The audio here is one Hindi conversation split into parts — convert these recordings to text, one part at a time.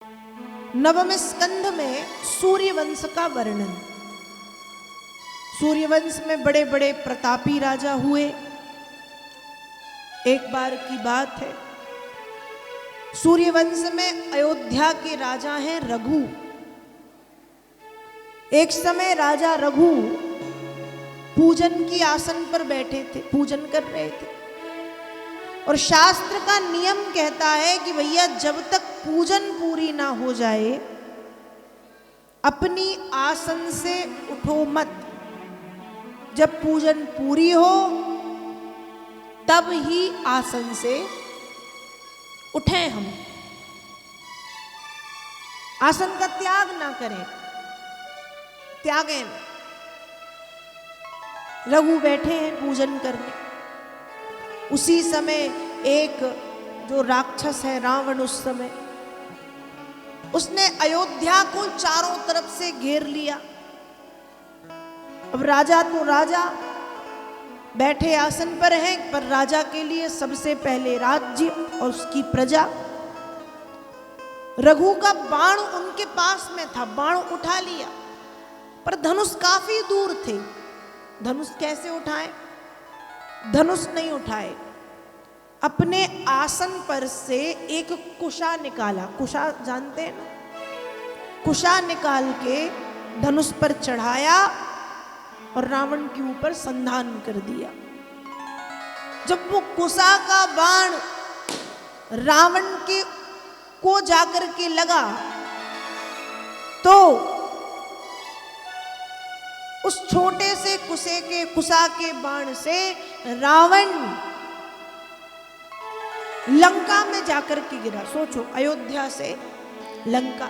नवम स्कंध में सूर्यवंश का वर्णन। सूर्यवंश में बड़े बड़े प्रतापी राजा हुए। एक बार की बात है, सूर्यवंश में अयोध्या के राजा हैं रघु। एक समय राजा रघु पूजन की आसन पर बैठे थे, पूजन कर रहे थे। और शास्त्र का नियम कहता है कि भैया जब तक पूजन पूरी ना हो जाए अपनी आसन से उठो मत। जब पूजन पूरी हो तब ही आसन से उठें। हम आसन का त्याग ना करें, त्यागें। रघु बैठे हैं पूजन करने। उसी समय एक जो राक्षस है रावण, उस समय उसने अयोध्या को चारों तरफ से घेर लिया। अब राजा तो राजा बैठे आसन पर है, पर राजा के लिए सबसे पहले राज्य और उसकी प्रजा। रघु का बाण उनके पास में था, बाण उठा लिया, पर धनुष काफी दूर थे। धनुष कैसे उठाए? धनुष नहीं उठाए। अपने आसन पर से एक कुशा निकाला। कुशा जानते हैं ना? कुशा निकाल के धनुष पर चढ़ाया और रावण के ऊपर संधान कर दिया। जब वो कुशा का बाण रावण के को जाकर के लगा तो उस छोटे से कुशा के बाण से रावण लंका में जाकर के गिरा। सोचो, अयोध्या से लंका,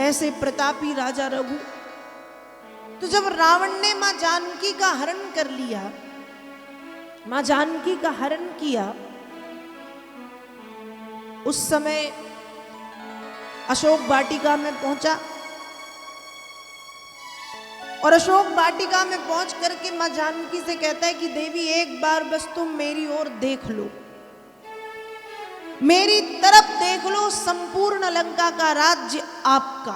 ऐसे प्रतापी राजा रघु। तो जब रावण ने मां जानकी का हरण कर लिया, मां जानकी का हरण किया, उस समय अशोक वाटिका में पहुंचा और अशोक वाटिका में पहुंच करके मां जानकी से कहता है कि देवी एक बार बस तुम मेरी ओर देख लो, मेरी तरफ देख लो, संपूर्ण लंका का राज्य आपका,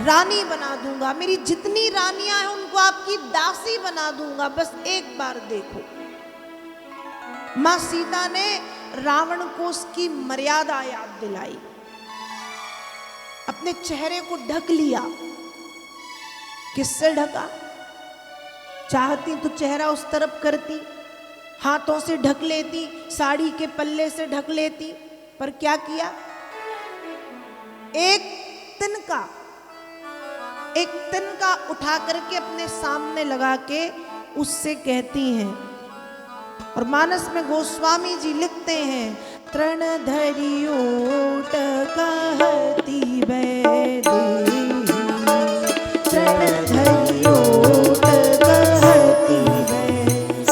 रानी बना दूंगा, मेरी जितनी रानियां हैं उनको आपकी दासी बना दूंगा, बस एक बार देखो। मां सीता ने रावण को उसकी मर्यादा याद दिलाई, अपने चेहरे को ढक लिया। किससे ढका? चाहती तो चेहरा उस तरफ करती, हाथों से ढक लेती, साड़ी के पल्ले से ढक लेती, पर क्या किया? एक तिनका उठा करके अपने सामने लगा के उससे कहती हैं। और मानस में गोस्वामी जी लिखते हैं, तृण धरी ओट कहती वैदेही, तृण धरी ओट कहती वैदेही,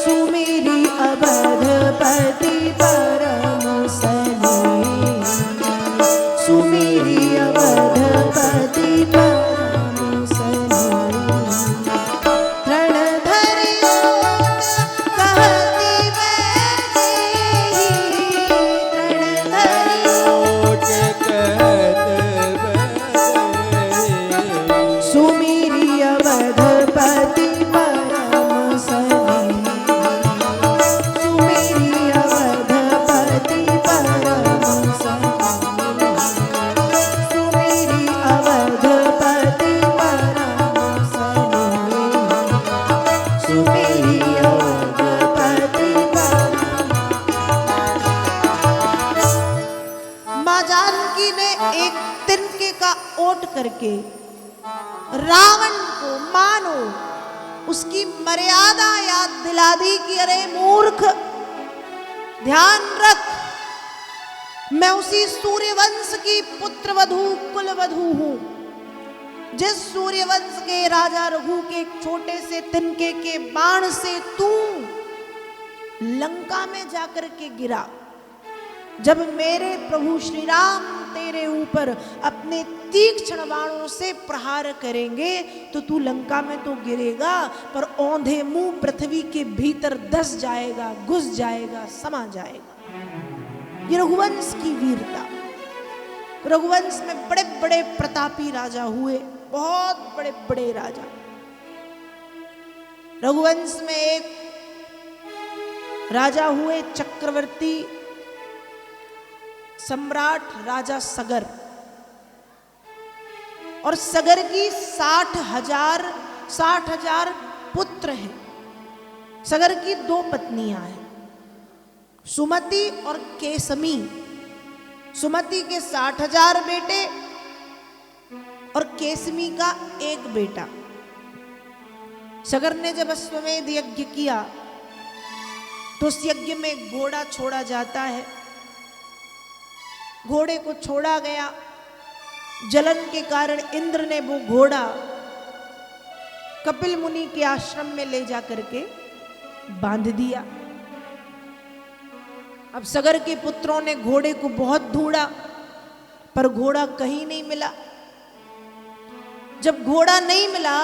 सुमेरी अवधपति परम सनेही, सुमेरी अवधपति परम सनेही, तृण धरी ओट कहती वैदेही, तृण धरी ओट सुमेरी अवधपति परम सनेही, सुमेरी अवधपति परम सनेही, सुमेरी अवधपति परम सनेही, सुमेरी अवधपति परम। मां जानकी ने एक तिनके का ओट करके रावण को मानो उसकी मर्यादा याद दिला दी कि अरे मूर्ख, ध्यान रख, मैं उसी सूर्यवंश की पुत्र वधू, कुल वधू हूं, जिस सूर्यवंश के राजा रघु के एक छोटे से तिनके के बाण से तू लंका में जाकर के गिरा। जब मेरे प्रभु श्री राम तेरे ऊपर अपने तीक्ष्ण बाणों से प्रहार करेंगे तो तू लंका में तो गिरेगा, पर औंधे मुंह पृथ्वी के भीतर धस जाएगा, घुस जाएगा, समा जाएगा। ये रघुवंश की वीरता। रघुवंश में बड़े बड़े प्रतापी राजा हुए, बहुत बड़े बड़े राजा। रघुवंश में एक राजा हुए चक्रवर्ती सम्राट राजा सगर, और सगर की 60,000 पुत्र हैं। सगर की 2 पत्नियां हैं, सुमति और केसमी। सुमति के 60,000 बेटे और केसमी का 1 बेटा। सगर ने जब अश्वमेध यज्ञ किया तो उस यज्ञ में घोड़ा छोड़ा जाता है। घोड़े को छोड़ा गया, जलन के कारण इंद्र ने वो घोड़ा कपिल मुनि के आश्रम में ले जा करके बांध दिया। अब सगर के पुत्रों ने घोड़े को बहुत ढूंढा, पर घोड़ा कहीं नहीं मिला। जब घोड़ा नहीं मिला,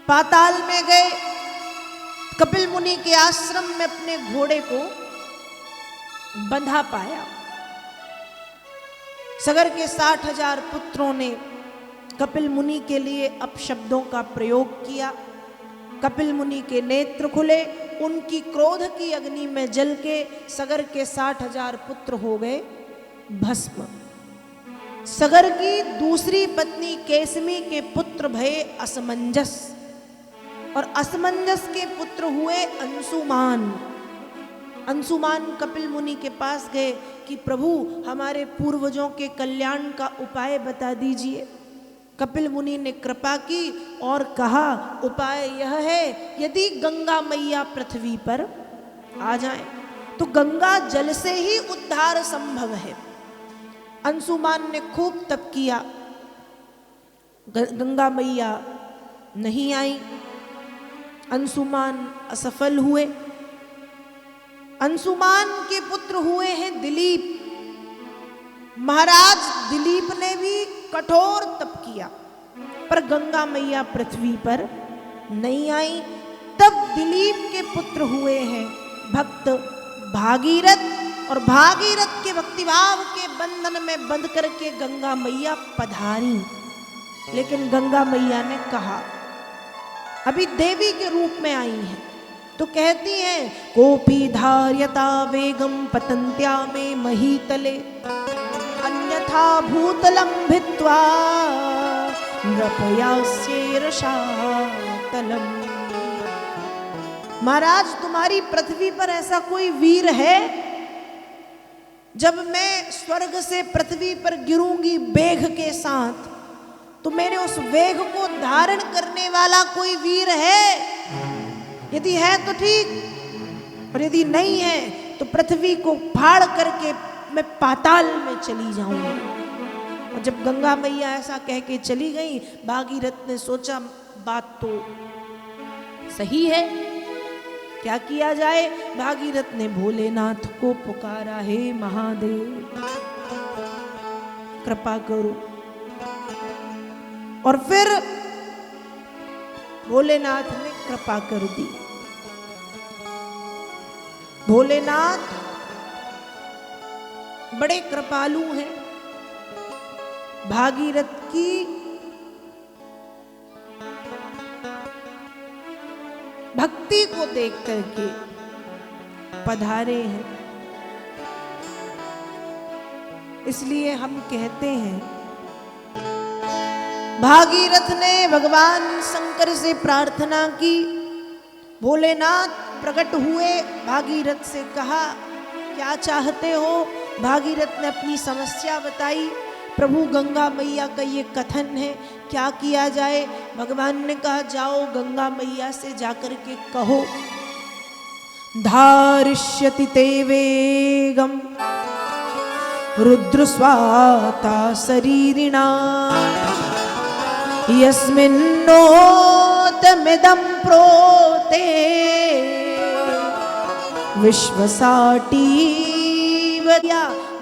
पाताल में गए, कपिल मुनि के आश्रम में अपने घोड़े को बंधा पाया। सगर के 60,000 पुत्रों ने कपिल मुनि के लिए अपशब्दों का प्रयोग किया। कपिल मुनि के नेत्र खुले, उनकी क्रोध की अग्नि में जल के सगर के 60,000 पुत्र हो गए भस्म। सगर की दूसरी पत्नी केसमी के पुत्र भये असमंजस, और असमंजस के पुत्र हुए अंशुमान। अंशुमान कपिल मुनि के पास गए कि प्रभु हमारे पूर्वजों के कल्याण का उपाय बता दीजिए। कपिल मुनि ने कृपा की और कहा, उपाय यह है, यदि गंगा मैया पृथ्वी पर आ जाएं तो गंगा जल से ही उद्धार संभव है। अंशुमान ने खूब तप किया, गंगा मैया नहीं आई, अंशुमान असफल हुए। अंशुमान के पुत्र हुए हैं दिलीप। महाराज दिलीप ने भी कठोर तप किया, पर गंगा मैया पृथ्वी पर नहीं आई। तब दिलीप के पुत्र हुए हैं भक्त भागीरथ, और भागीरथ के भक्तिभाव के बंधन में बंध करके गंगा मैया पधारी। लेकिन गंगा मैया ने कहा, अभी देवी के रूप में आई हैं, तो कहती हैं, कोपी धार्यता वेगम पतंत्या में महीतले, अन्यथा भूतलम भित्वा नृपयास्येरशातलम। महाराज तुम्हारी पृथ्वी पर ऐसा कोई वीर है? जब मैं स्वर्ग से पृथ्वी पर गिरूंगी वेग के साथ, तो मेरे उस वेग को धारण करने वाला कोई वीर है? यदि है तो ठीक, और यदि नहीं है तो पृथ्वी को फाड़ करके मैं पाताल में चली जाऊंगी। और जब गंगा मैया ऐसा कह के चली गई, भागीरथ ने सोचा बात तो सही है, क्या किया जाए। भागीरथ ने भोलेनाथ को पुकारा, हे महादेव कृपा करो। और फिर भोलेनाथ ने कृपा कर दी। भोलेनाथ बड़े कृपालु हैं। भागीरथ की भक्ति को देख करके पधारे हैं। इसलिए हम कहते हैं, भागीरथ ने भगवान शंकर से प्रार्थना की। भोलेनाथ प्रकट हुए, भागीरथ से कहा, क्या चाहते हो? भागीरथ ने अपनी समस्या बताई। प्रभु गंगा मैया का ये कथन है, क्या किया जाए? भगवान ने कहा, जाओ गंगा मैया से जाकर के कहो, धारिष्यति ते वेगम रुद्रस्वाता शरीरिणा यस्मिन्नोतमिदं प्रोते विश्वसाटी।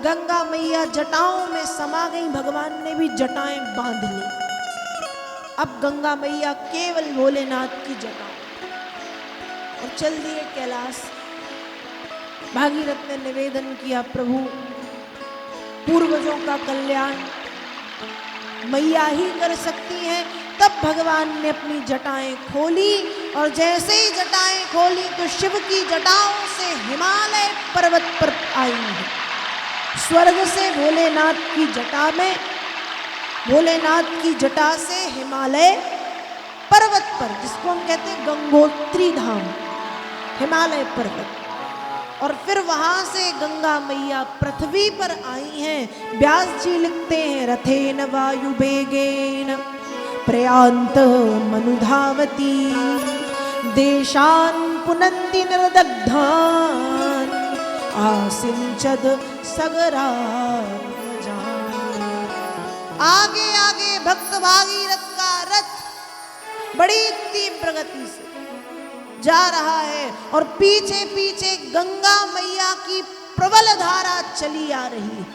गंगा मैया जटाओं में समा गई, भगवान ने भी जटाएं बांध ली। अब गंगा मैया केवल भोलेनाथ की जटाओं, और चल दिए कैलाश। भागीरथ ने निवेदन किया, प्रभु पूर्वजों का कल्याण मैया ही कर सकती हैं। तब भगवान ने अपनी जटाएं खोली और जैसे ही जटाएं खोली तो शिव की जटाओं से हिमालय पर्वत पर आई है। स्वर्ग से भोलेनाथ की जटा में, भोलेनाथ की जटा से हिमालय पर्वत पर, जिसको हम कहते हैं गंगोत्री धाम, हिमालय पर्वत, और फिर वहां से गंगा मैया पृथ्वी पर आई हैं। व्यास जी लिखते हैं, रथेन वायु वेगेन प्रयान्त मनुधावती देशान पुनन्ति निर्दग्धान आसिंचद सगरा। आगे आगे भक्त भागीरथ का रथ बड़ी तीव्र गति से जा रहा है और पीछे पीछे गंगा मैया की प्रबल धारा चली आ रही है।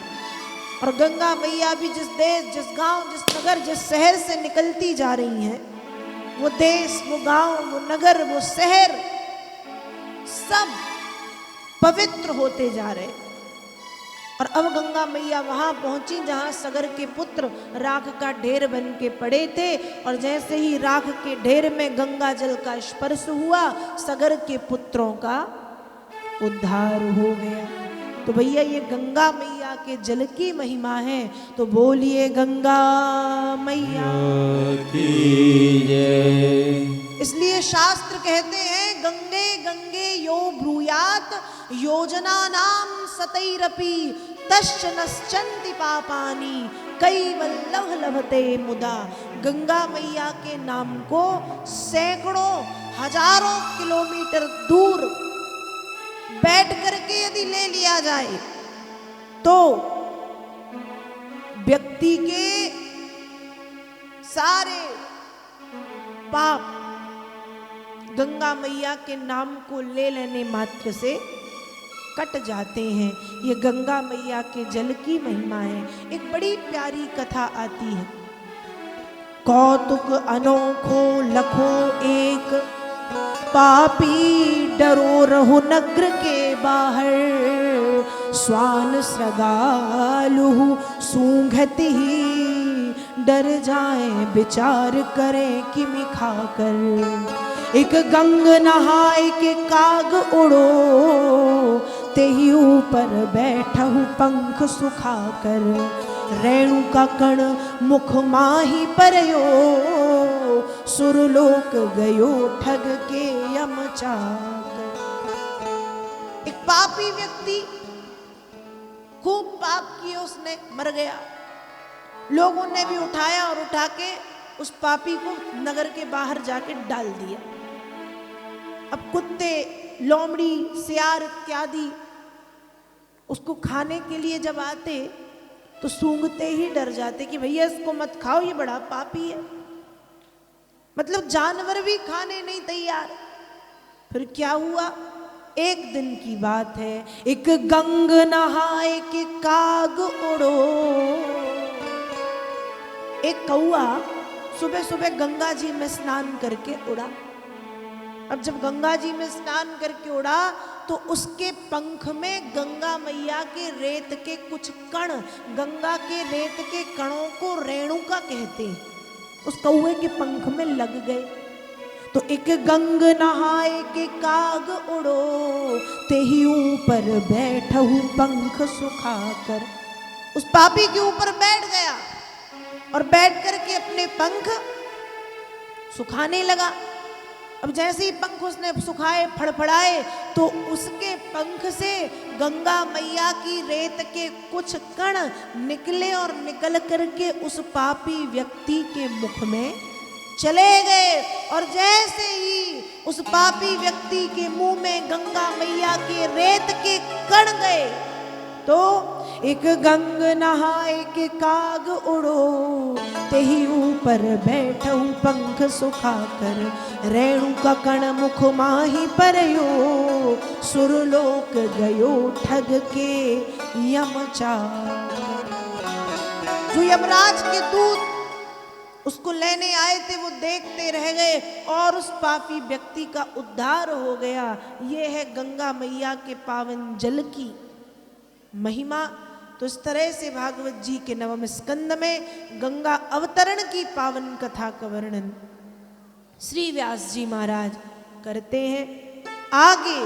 और गंगा मैया भी जिस देश, जिस गांव, जिस नगर, जिस शहर से निकलती जा रही हैं, वो देश, वो गांव, वो नगर, वो शहर सब पवित्र होते जा रहे। और अब गंगा मैया वहां पहुंची जहां सगर के पुत्र राख का ढेर बन के पड़े थे। और जैसे ही राख के ढेर में गंगा जल का स्पर्श हुआ, सगर के पुत्रों का उद्धार हो गया। तो भैया ये गंगा मैया के जल की महिमा है। तो बोलिए गंगा मैया की जय। इसलिए शास्त्र कहते हैं, गंगे गंगे यो ब्रूयात योजना नाम सतैरपि तश्च नश्चन्ति पापानि कैवल्यं लभते मुदा। गंगा मैया के नाम को सैकड़ों हजारों किलोमीटर दूर बैठ करके यदि ले लिया जाए तो व्यक्ति के सारे पाप गंगा मैया के नाम को ले लेने मात्र से कट जाते हैं। ये गंगा मैया के जल की महिमा है। एक बड़ी प्यारी कथा आती है, कौतुक अनोखो लखो एक, पापी डरो रहो नगर के बाहर, स्वान श्रगालु सूंघत ही डर जाए, विचार करें किमि खाकर। एक गंग नहाए के काग उड़ो, तेही ऊपर बैठहु पंख सुखाकर, रेणु का कण मुख माही परयो, सुरलोक गयो ठग के यम चाकर। एक पापी व्यक्ति खूब पाप किए, उसने मर गया। लोगों ने भी उठाया और उठा के उस पापी को नगर के बाहर जाके डाल दिया। अब कुत्ते, लोमड़ी, सियार इत्यादि उसको खाने के लिए जब आते तो सूंघते ही डर जाते कि भैया इसको मत खाओ, ये बड़ा पापी है। मतलब जानवर भी खाने नहीं तैयार। फिर क्या हुआ? एक दिन की बात है, एक गंग नहाए के काग उड़ो। एक कौआ सुबह सुबह गंगा जी में स्नान करके उड़ा। अब जब गंगा जी में स्नान करके उड़ा तो उसके पंख में गंगा मैया के रेत के कुछ कण, गंगा के रेत के कणों को रेणुका कहते हैं, उस कौए के पंख में लग गए। तो एक गंग नहाए के काग उड़ो, तेही ऊपर बैठहु पंख सुखाकर। उस पापी के ऊपर बैठ गया और बैठ करके अपने पंख सुखाने लगा। अब जैसे ही पंख उसने सुखाए, फड़फड़ाए, तो उसके पंख से गंगा मैया की रेत के कुछ कण निकले और निकल करके उस पापी व्यक्ति के मुख में चले गए। और जैसे ही उस पापी व्यक्ति के मुंह में गंगा मैया के रेत के कण गए तो एक गंग नहाए के काग उड़ो, तेही ऊपर बैठहु पंख सुखाकर, रेणु का कण मुख माही परयो, सुरलोक गयो ठग के यम चाकर। जो यमराज के दूत उसको लेने आए थे वो देखते रह गए और उस पापी व्यक्ति का उद्धार हो गया। ये है गंगा मैया के पावन जल की महिमा। तो इस तरह से भागवत जी के नवम स्कंद में गंगा अवतरण की पावन कथा का वर्णन श्री व्यास जी महाराज करते हैं। आगे